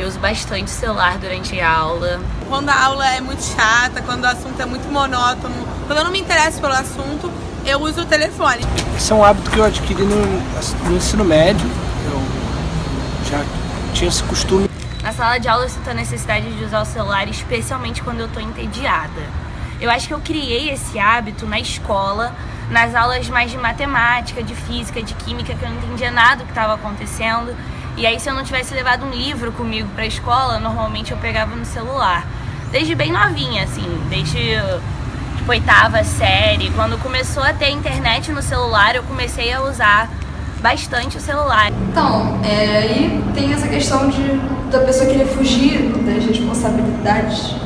Eu uso bastante celular durante a aula. Quando a aula é muito chata, quando o assunto é muito monótono, quando eu não me interesso pelo assunto, eu uso o telefone. Esse é um hábito que eu adquiri no ensino médio. Eu já tinha esse costume. Na sala de aula eu sinto a necessidade de usar o celular, especialmente quando eu tô entediada. Eu acho que eu criei esse hábito na escola, nas aulas mais de matemática, de física, de química, que eu não entendia nada do que estava acontecendo. E aí, se eu não tivesse levado um livro comigo pra escola, normalmente eu pegava no celular. Desde bem novinha, assim, desde tipo, 8ª série. Quando começou a ter internet no celular, eu comecei a usar bastante o celular. Então, aí tem essa questão da pessoa querer fugir das responsabilidades.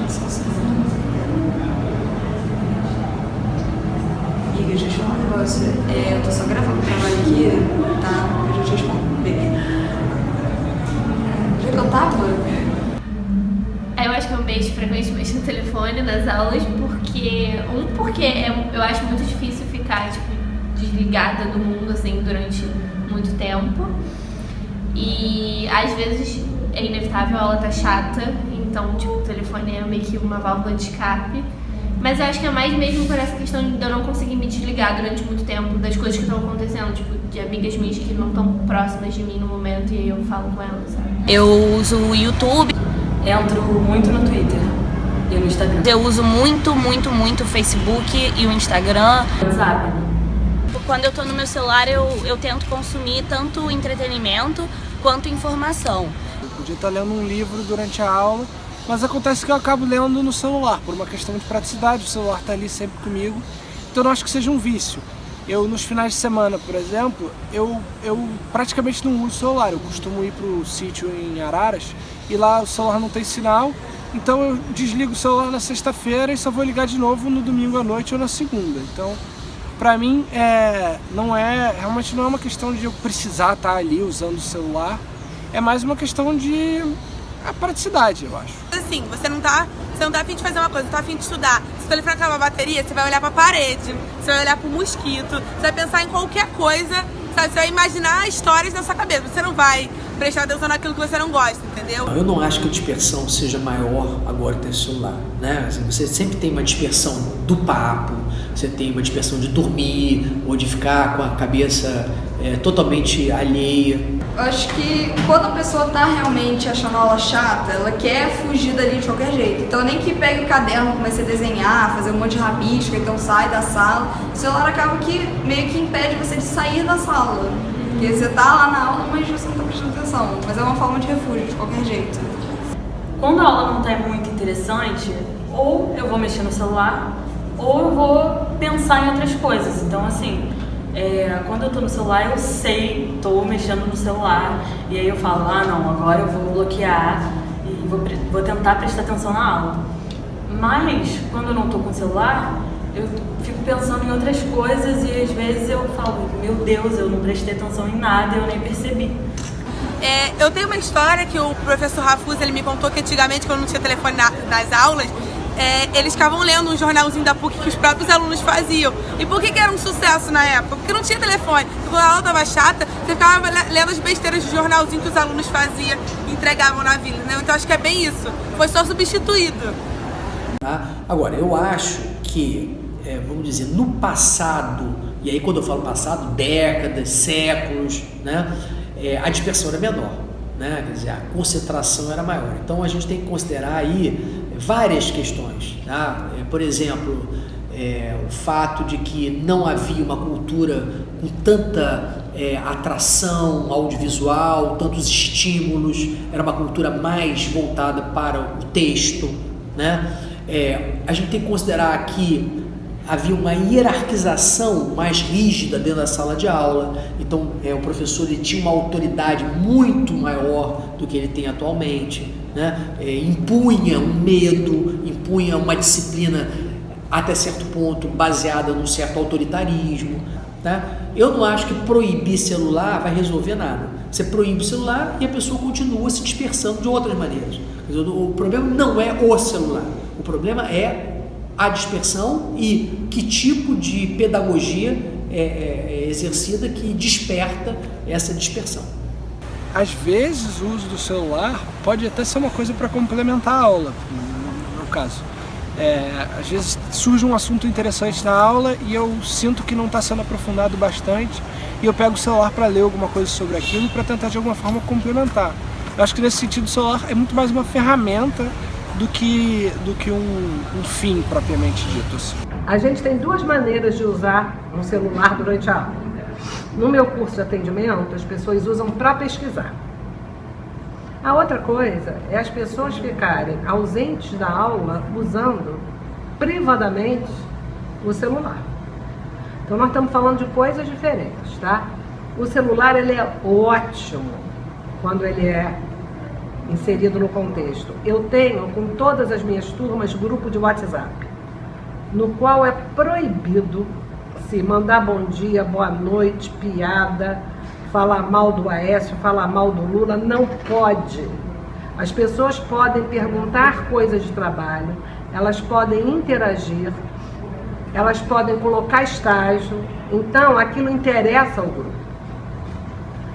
Amiga, deixa eu te falar um negócio. Eu tô só gravando o trabalho aqui, tá? Eu já te respondo. Beleza. Já que eu tava? Eu acho que eu mexo frequentemente no telefone nas aulas porque eu acho muito difícil ficar tipo, desligada do mundo assim durante muito tempo e às vezes é inevitável, a aula tá chata, então tipo, o telefone é meio que uma válvula de escape, mas eu acho que é mais mesmo por essa questão de eu não conseguir me desligar durante muito tempo das coisas que estão acontecendo, tipo, de amigas minhas que não estão próximas de mim no momento e aí eu falo com elas, sabe? Eu uso o YouTube. Entro muito no Twitter e no Instagram. Eu uso muito o Facebook e o Instagram. WhatsApp. Quando eu tô no meu celular, eu tento consumir tanto entretenimento quanto informação. Eu podia estar lendo um livro durante a aula, mas acontece que eu acabo lendo no celular, por uma questão de praticidade. O celular está ali sempre comigo, então eu não acho que seja um vício. Eu, nos finais de semana, por exemplo, eu praticamente não uso celular. Eu costumo ir para o sítio em Araras e lá o celular não tem sinal, então eu desligo o celular na sexta-feira e só vou ligar de novo no domingo à noite ou na segunda. Então, para mim, realmente não é uma questão de eu precisar estar ali usando o celular, é mais uma questão de praticidade, eu acho. Assim, você não tá a fim de fazer uma coisa, você tá a fim de estudar. Se o telefone acabar a bateria, você vai olhar pra parede, você vai olhar pro mosquito, você vai pensar em qualquer coisa, sabe? Você vai imaginar histórias na sua cabeça, você não vai prestar atenção naquilo que você não gosta, entendeu? Eu não acho que a dispersão seja maior agora ter celular, né? Assim, você sempre tem uma dispersão do papo, você tem uma dispersão de dormir ou de ficar com a cabeça totalmente alheia. Eu acho que quando a pessoa tá realmente achando a aula chata, ela quer fugir dali de qualquer jeito. Então nem que pegue o caderno, comece a desenhar, fazer um monte de rabisca, então sai da sala. O celular acaba que meio que impede você de sair da sala. Porque você tá lá na aula, mas você não tá prestando atenção. Mas é uma forma de refúgio, de qualquer jeito. Quando a aula não tá muito interessante, ou eu vou mexer no celular, ou eu vou pensar em outras coisas. Então, assim, quando eu tô no celular, eu sei, tô mexendo no celular, e aí eu falo, não, agora eu vou bloquear e vou tentar prestar atenção na aula. Mas, quando eu não tô com o celular, eu fico pensando em outras coisas e às vezes eu falo, meu Deus, eu não prestei atenção em nada, eu nem percebi. Eu tenho uma história que o professor Rafuz, ele me contou que antigamente, quando não tinha telefone nas aulas, eles ficavam lendo um jornalzinho da PUC que os próprios alunos faziam. E por que era um sucesso na época? Porque não tinha telefone. Quando a aula estava chata, você ficava lendo as besteiras do jornalzinho que os alunos faziam e entregavam na vila, né? Então acho que é bem isso. Foi só substituído. Tá? Agora, eu acho que, vamos dizer, no passado, e aí quando eu falo passado, décadas, séculos, né? A dispersão era menor, né? Quer dizer, a concentração era maior. Então a gente tem que considerar aí várias questões, tá? Por exemplo, o fato de que não havia uma cultura com tanta atração audiovisual, tantos estímulos, era uma cultura mais voltada para o texto, né? A gente tem que considerar que havia uma hierarquização mais rígida dentro da sala de aula, então o professor ele tinha uma autoridade muito maior do que ele tem atualmente, né? Impunha um medo, impunha uma disciplina até certo ponto baseada num certo autoritarismo, tá? Eu não acho que proibir celular vai resolver nada. Você proíbe o celular e a pessoa continua se dispersando de outras maneiras. O problema não é o celular, o problema é a dispersão e que tipo de pedagogia é exercida que desperta essa dispersão. às vezes o uso do celular pode até ser uma coisa para complementar a aula, no caso. Às vezes surge um assunto interessante na aula e eu sinto que não está sendo aprofundado bastante e eu pego o celular para ler alguma coisa sobre aquilo para tentar de alguma forma complementar. Eu acho que nesse sentido o celular é muito mais uma ferramenta do que um fim propriamente dito. Assim. A gente tem duas maneiras de usar um celular durante a aula. No meu curso de atendimento, as pessoas usam para pesquisar. A outra coisa é as pessoas ficarem ausentes da aula usando privadamente o celular. Então nós estamos falando de coisas diferentes, tá? O celular ele é ótimo quando ele é inserido no contexto. Eu tenho com todas as minhas turmas grupo de WhatsApp, no qual é proibido se mandar bom dia, boa noite, piada, falar mal do Aécio, falar mal do Lula, não pode. As pessoas podem perguntar coisas de trabalho, elas podem interagir, elas podem colocar estágio, então aquilo interessa ao grupo.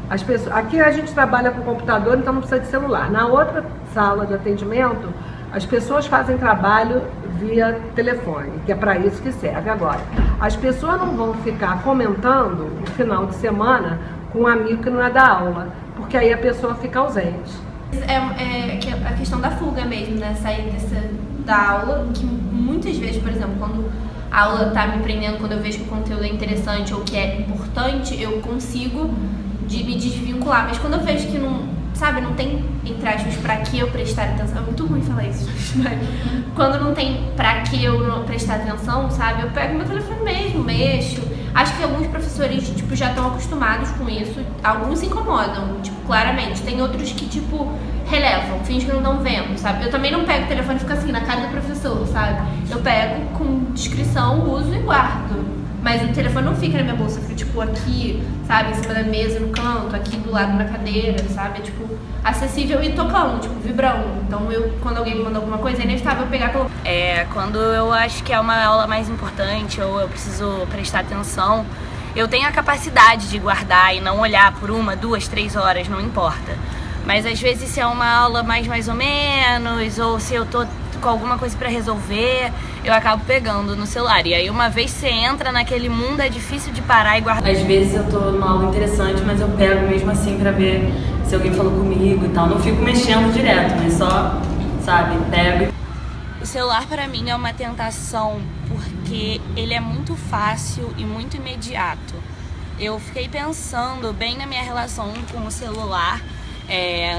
As pessoas, aqui a gente trabalha com computador, então não precisa de celular. Na outra sala de atendimento, as pessoas fazem trabalho via telefone, que é para isso que serve agora. As pessoas não vão ficar comentando no final de semana com um amigo que não é da aula, porque aí a pessoa fica ausente. É a questão da fuga mesmo, né? Sair da aula, que muitas vezes, por exemplo, quando a aula está me prendendo, quando eu vejo que o conteúdo é interessante ou que é importante, eu consigo me desvincular. Mas quando eu vejo que não, sabe, não tem, entre aspas, pra que eu prestar atenção, é muito ruim falar isso, mas quando não tem pra que eu não prestar atenção, sabe, eu pego meu telefone mesmo, mexo. Acho que alguns professores, tipo, já estão acostumados com isso, alguns se incomodam, tipo, claramente. Tem outros que, tipo, relevam, fingem que não estão vendo, sabe. Eu também não pego o telefone e fico assim, na cara do professor, sabe. Eu pego com discrição, uso e guardo. Mas o telefone não fica na minha bolsa, fica, tipo, aqui, sabe, em cima da mesa, no canto, aqui do lado da cadeira, sabe, é, tipo, acessível e tocando, tipo, vibrando. Então, quando alguém me manda alguma coisa, é inevitável eu pegar pelo... Quando eu acho que é uma aula mais importante ou eu preciso prestar atenção, eu tenho a capacidade de guardar e não olhar por 1, 2, 3 horas, não importa. Mas, às vezes, se é uma aula mais ou menos, ou se eu tô com alguma coisa pra resolver, eu acabo pegando no celular. E aí uma vez você entra naquele mundo, é difícil de parar e guardar. Às vezes eu tô numa aula interessante, mas eu pego mesmo assim pra ver se alguém falou comigo e tal. Não fico mexendo direto, mas só, sabe, pego. O celular pra mim é uma tentação, porque ele é muito fácil e muito imediato. Eu fiquei pensando bem na minha relação com o celular,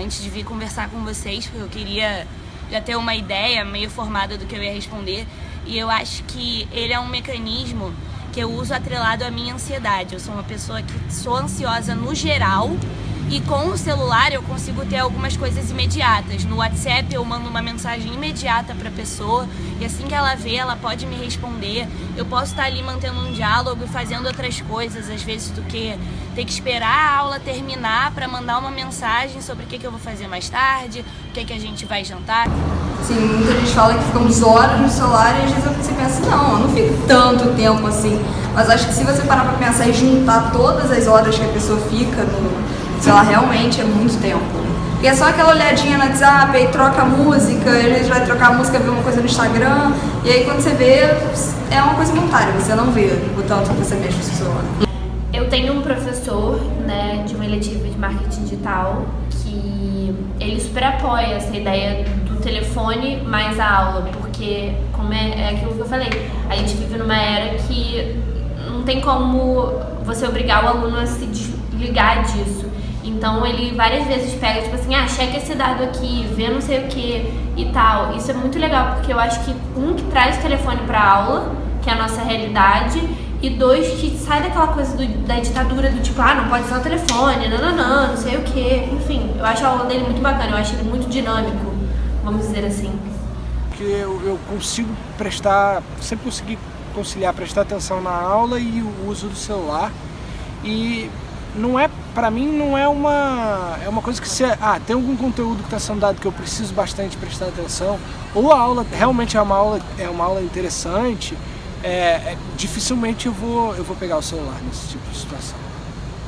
antes de vir conversar com vocês, porque eu queria já ter uma ideia meio formada do que eu ia responder, e eu acho que ele é um mecanismo que eu uso atrelado à minha ansiedade. Eu sou uma pessoa que sou ansiosa no geral, e com o celular eu consigo ter algumas coisas imediatas. No WhatsApp eu mando uma mensagem imediata para a pessoa, e assim que ela vê, ela pode me responder. Eu posso estar ali mantendo um diálogo e fazendo outras coisas, às vezes, do que ter que esperar a aula terminar para mandar uma mensagem sobre o que eu vou fazer mais tarde, o que a gente vai jantar. Sim, muita gente fala que ficamos horas no celular e às vezes você pensa, não, eu não fico tanto tempo assim. Mas acho que se você parar pra pensar e juntar todas as horas que a pessoa fica no celular, realmente é muito tempo. E é só aquela olhadinha no WhatsApp, aí troca a música, às vezes vai trocar a música, ver uma coisa no Instagram, e aí quando você vê, é uma coisa voluntária, você não vê o tanto que você mexe no seu celular. Eu tenho um professor, né, de uma eletiva de marketing digital, que ele super apoia essa ideia do telefone mais a aula, porque, como é aquilo que eu falei, a gente vive numa era que não tem como você obrigar o aluno a se desligar disso. Então ele várias vezes pega, tipo assim, checa esse dado aqui, vê não sei o que e tal. Isso é muito legal, porque eu acho que que traz o telefone pra aula, que é a nossa realidade, e 2, que sai daquela coisa da ditadura do tipo, não pode usar o telefone, não sei o que. Enfim, eu acho a aula dele muito bacana, eu acho ele muito dinâmico, vamos dizer assim. Que eu consigo sempre consegui conciliar prestar atenção na aula e o uso do celular. E pra mim não é uma coisa que tem algum conteúdo que está sendo dado que eu preciso bastante prestar atenção, ou a aula realmente é uma aula interessante, dificilmente eu vou pegar o celular nesse tipo de situação.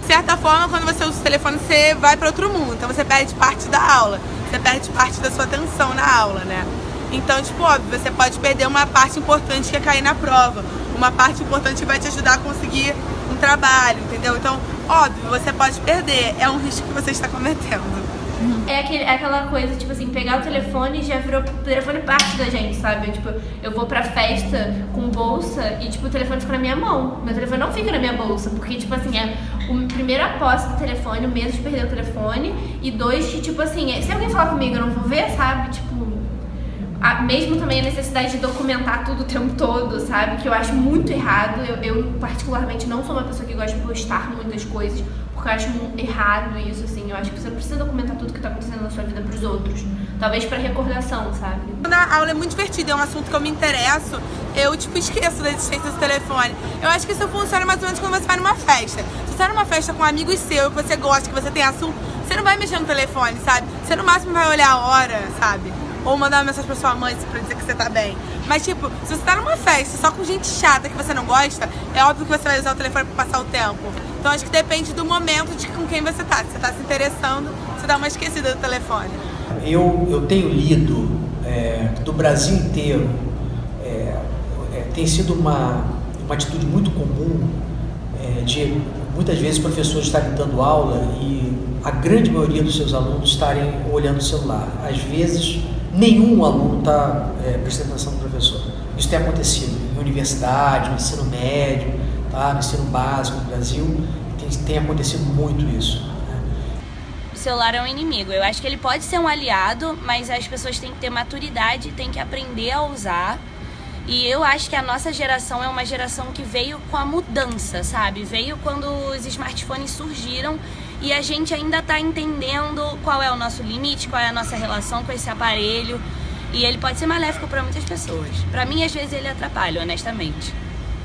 De certa forma, quando você usa o telefone, você vai para outro mundo. Então você perde parte da aula, você perde parte da sua atenção na aula, né? Então, tipo, óbvio, você pode perder uma parte importante que é cair na prova. Uma parte importante que vai te ajudar a conseguir um trabalho, entendeu? Então, óbvio, você pode perder. É um risco que você está cometendo. É aquela coisa, tipo assim, pegar o telefone já virou o telefone parte da gente, sabe? Tipo, eu vou pra festa com bolsa e, tipo, o telefone fica na minha mão. Meu telefone não fica na minha bolsa, porque, tipo assim, é o primeiro a posse do telefone, o medo de perder o telefone, e 2, que, tipo assim, se alguém falar comigo, eu não vou ver, sabe? Tipo, mesmo também a necessidade de documentar tudo o tempo todo, sabe? Que eu acho muito errado. Eu particularmente não sou uma pessoa que gosta de postar muitas coisas, porque eu acho errado isso, assim. Eu acho que você precisa documentar tudo que tá acontecendo na sua vida pros outros. Talvez pra recordação, sabe? A aula é muito divertida, é um assunto que eu me interesso, eu, tipo, esqueço da existência do telefone. Eu acho que isso funciona mais ou menos quando você vai numa festa. Se você vai numa festa com amigos seus, que você gosta, que você tem assunto, você não vai mexer no telefone, sabe? Você no máximo vai olhar a hora, sabe? Ou mandar uma mensagem pra sua mãe pra dizer que você tá bem. Mas, tipo, se você tá numa festa só com gente chata que você não gosta, é óbvio que você vai usar o telefone pra passar o tempo. Então, acho que depende do momento de com quem você tá. Se você tá se interessando, você dá uma esquecida do telefone. Eu tenho lido do Brasil inteiro, tem sido uma atitude muito comum de muitas vezes professores estarem dando aula e a grande maioria dos seus alunos estarem olhando o celular. Às vezes, nenhum aluno está prestando atenção no professor. Isso tem acontecido em universidade, no ensino médio, tá? No ensino básico no Brasil, tem acontecido muito isso. O celular é um inimigo. Eu acho que ele pode ser um aliado, mas as pessoas têm que ter maturidade, têm que aprender a usar. E eu acho que a nossa geração é uma geração que veio com a mudança, sabe? Veio quando os smartphones surgiram e a gente ainda está entendendo qual é o nosso limite, qual é a nossa relação com esse aparelho. E ele pode ser maléfico para muitas pessoas. Para mim, às vezes, ele atrapalha, honestamente.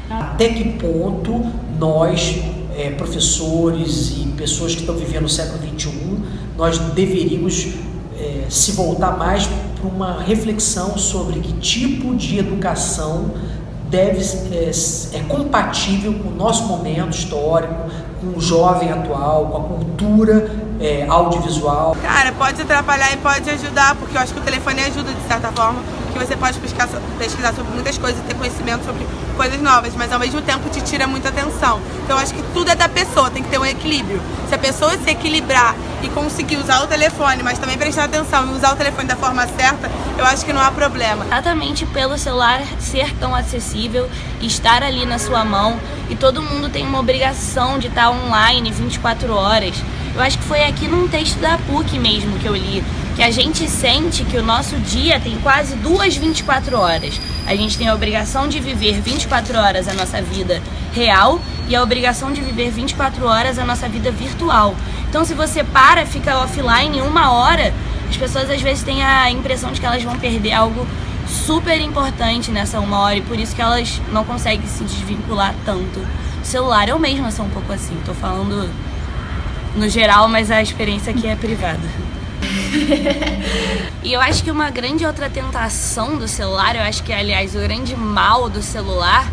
Até que ponto nós, professores e pessoas que estão vivendo o século XXI, nós deveríamos se voltar mais para uma reflexão sobre que tipo de educação é compatível com o nosso momento histórico, com o jovem atual, com a cultura audiovisual. Cara, pode atrapalhar e pode ajudar, porque eu acho que o telefone ajuda de certa forma, que você pode pesquisar sobre muitas coisas, ter conhecimento sobre coisas novas, mas ao mesmo tempo te tira muita atenção. Então eu acho que tudo é da pessoa, tem que ter um equilíbrio. Se a pessoa se equilibrar e conseguir usar o telefone, mas também prestar atenção e usar o telefone da forma certa, eu acho que não há problema. Exatamente pelo celular ser tão acessível, estar ali na sua mão, e todo mundo tem uma obrigação de estar online 24 horas. Eu acho que foi aqui num texto da PUC mesmo que eu li, que a gente sente que o nosso dia tem quase 24 horas. A gente tem a obrigação de viver 24 horas a nossa vida real e a obrigação de viver 24 horas a nossa vida virtual. Então, se você fica offline 1 hora, as pessoas às vezes têm a impressão de que elas vão perder algo super importante nessa 1 hora e por isso que elas não conseguem se desvincular tanto. O celular, eu mesma sou um pouco assim, tô falando no geral, mas a experiência aqui é privada. E eu acho que uma grande outra tentação do celular, eu acho que, aliás, o grande mal do celular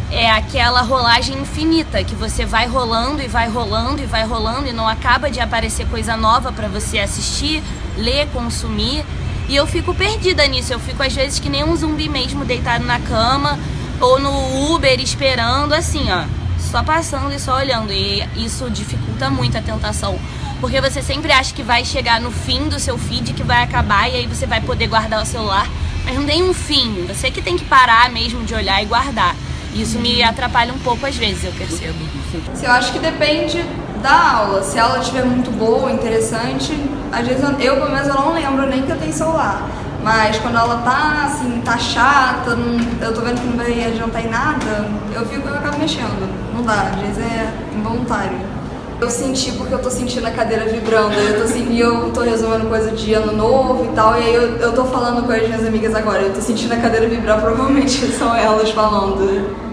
é aquela rolagem infinita, que você vai rolando e vai rolando e vai rolando e não acaba de aparecer coisa nova pra você assistir, ler, consumir. E eu fico perdida nisso, eu fico às vezes que nem um zumbi mesmo, deitado na cama ou no Uber esperando, assim, ó, só passando e só olhando. E isso dificulta muito a tentação, porque você sempre acha que vai chegar no fim do seu feed, que vai acabar e aí você vai poder guardar o celular, mas não tem um fim, você que tem que parar mesmo de olhar e guardar. Isso me atrapalha um pouco às vezes, eu percebo. Eu acho que depende da aula. Se a aula estiver muito boa, interessante, às vezes eu pelo menos eu não lembro nem que eu tenho celular. Mas quando a aula tá assim, tá chata, eu tô vendo que não vai adiantar em nada, eu acabo mexendo. Não dá, às vezes é involuntário. Eu senti porque eu tô sentindo a cadeira vibrando, eu tô resolvendo coisa de ano novo e tal, e aí eu tô falando com as minhas amigas agora, eu tô sentindo a cadeira vibrar, provavelmente são elas falando.